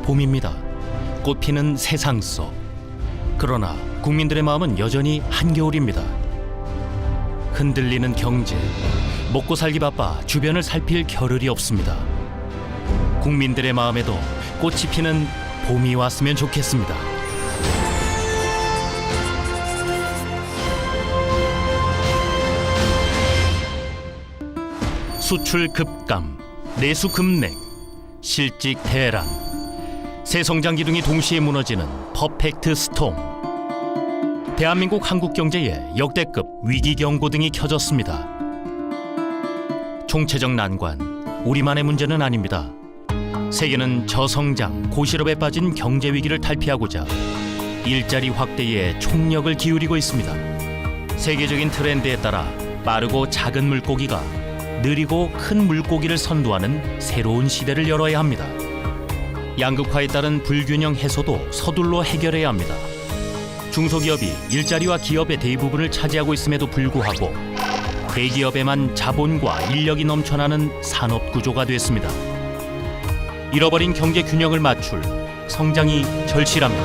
봄입니다. 꽃 피는 세상 속. 그러나 국민들의 마음은 여전히 한겨울입니다. 흔들리는 경제, 먹고 살기 바빠 주변을 살필 겨를이 없습니다. 국민들의 마음에도 꽃이 피는 봄이 왔으면 좋겠습니다. 수출 급감, 내수 급냉, 실직 대란, 새 성장 기둥이 동시에 무너지는 퍼펙트 스톰. 대한민국 한국 경제에 역대급 위기 경고 등이 켜졌습니다. 총체적 난관, 우리만의 문제는 아닙니다. 세계는 저성장, 고실업에 빠진 경제 위기를 탈피하고자 일자리 확대에 총력을 기울이고 있습니다. 세계적인 트렌드에 따라 빠르고 작은 물고기가 느리고 큰 물고기를 선도하는 새로운 시대를 열어야 합니다. 양극화에 따른 불균형 해소도 서둘러 해결해야 합니다. 중소기업이 일자리와 기업의 대부분을 차지하고 있음에도 불구하고 대기업에만 자본과 인력이 넘쳐나는 산업 구조가 됐습니다. 잃어버린 경제 균형을 맞출 성장이 절실합니다.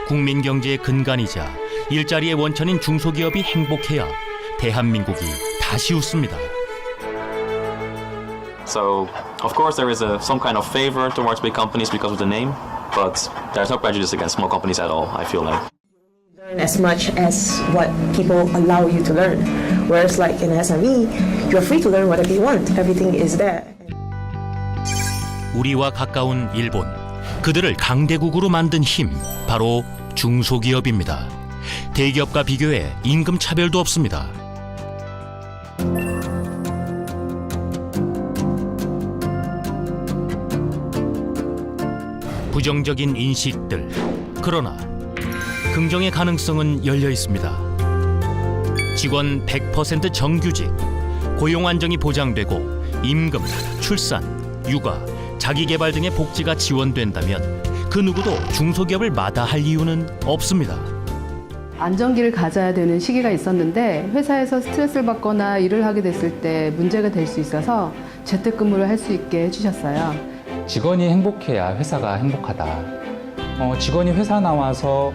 국민 경제의 근간이자 일자리의 원천인 중소기업이 행복해야 대한민국이 다시 웃습니다. So, of course, there is some kind of favor towards big companies because of the name, but there's no prejudice against small companies at all, I feel like. Learn as much as what people allow you to learn. Whereas like in SME, you're free to learn whatever you want. Everything is there. 우리와 가까운 일본, 그들을 강대국으로 만든 힘, 바로 중소기업입니다. 대기업과 비교해 임금 차별도 없습니다. 부정적인 인식들, 그러나 긍정의 가능성은 열려 있습니다. 직원 100% 정규직, 고용 안정이 보장되고 임금, 출산, 육아, 자기개발 등의 복지가 지원된다면 그 누구도 중소기업을 마다할 이유는 없습니다. 안정기를 가져야 되는 시기가 있었는데 회사에서 스트레스를 받거나 일을 하게 됐을 때 문제가 될 수 있어서 재택근무를 할 수 있게 해주셨어요. 직원이 행복해야 회사가 행복하다. 직원이 회사 나와서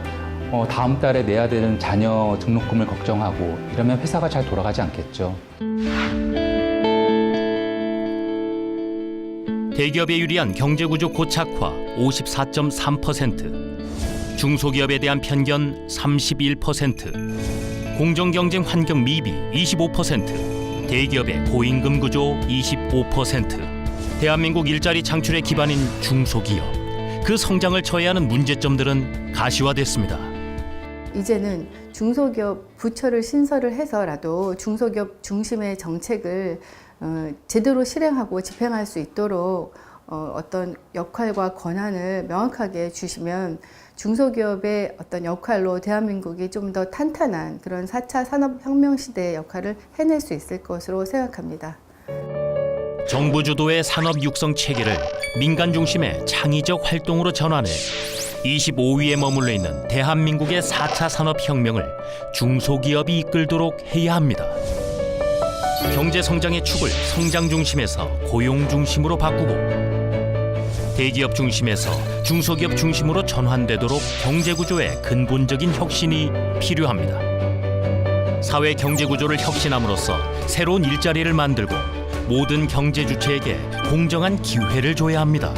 다음 달에 내야 되는 자녀 등록금을 걱정하고 이러면 회사가 잘 돌아가지 않겠죠. 대기업에 유리한 경제구조 고착화 54.3%, 중소기업에 대한 편견 31%, 공정경쟁 환경 미비 25%, 대기업의 고임금 구조 25%, 대한민국 일자리 창출의 기반인 중소기업, 그 성장을 처해야 하는 문제점들은 가시화됐습니다. 이제는 중소기업 부처를 신설을 해서라도 중소기업 중심의 정책을 제대로 실행하고 집행할 수 있도록 어떤 역할과 권한을 명확하게 주시면 중소기업의 어떤 역할로 대한민국이 좀 더 탄탄한 그런 4차 산업혁명 시대의 역할을 해낼 수 있을 것으로 생각합니다. 정부 주도의 산업 육성 체계를 민간 중심의 창의적 활동으로 전환해 25위에 머물러 있는 대한민국의 4차 산업혁명을 중소기업이 이끌도록 해야 합니다. 경제 성장의 축을 성장 중심에서 고용 중심으로 바꾸고 대기업 중심에서 중소기업 중심으로 전환되도록 경제구조의 근본적인 혁신이 필요합니다. 사회 경제구조를 혁신함으로써 새로운 일자리를 만들고 모든 경제 주체에게 공정한 기회를 줘야 합니다.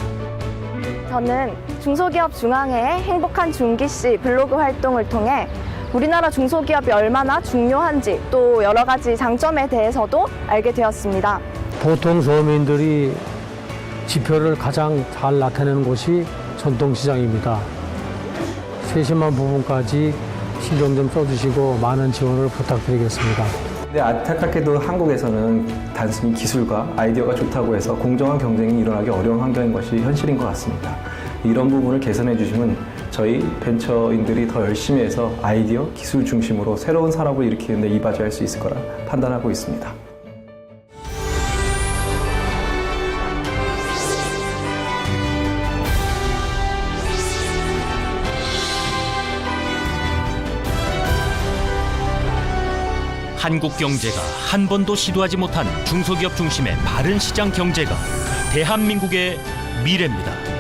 저는 중소기업 중앙회의 행복한 중기씨 블로그 활동을 통해 우리나라 중소기업이 얼마나 중요한지 또 여러 가지 장점에 대해서도 알게 되었습니다. 보통 서민들이 지표를 가장 잘 나타내는 곳이 전통시장입니다. 세심한 부분까지 신경 좀 써주시고 많은 지원을 부탁드리겠습니다. 근데 안타깝게도 한국에서는 단순히 기술과 아이디어가 좋다고 해서 공정한 경쟁이 일어나기 어려운 환경인 것이 현실인 것 같습니다. 이런 부분을 개선해 주시면 저희 벤처인들이 더 열심히 해서 아이디어, 기술 중심으로 새로운 산업을 일으키는 데 이바지할 수 있을 거라 판단하고 있습니다. 한국 경제가 한 번도 시도하지 못한 중소기업 중심의 바른 시장 경제가 대한민국의 미래입니다.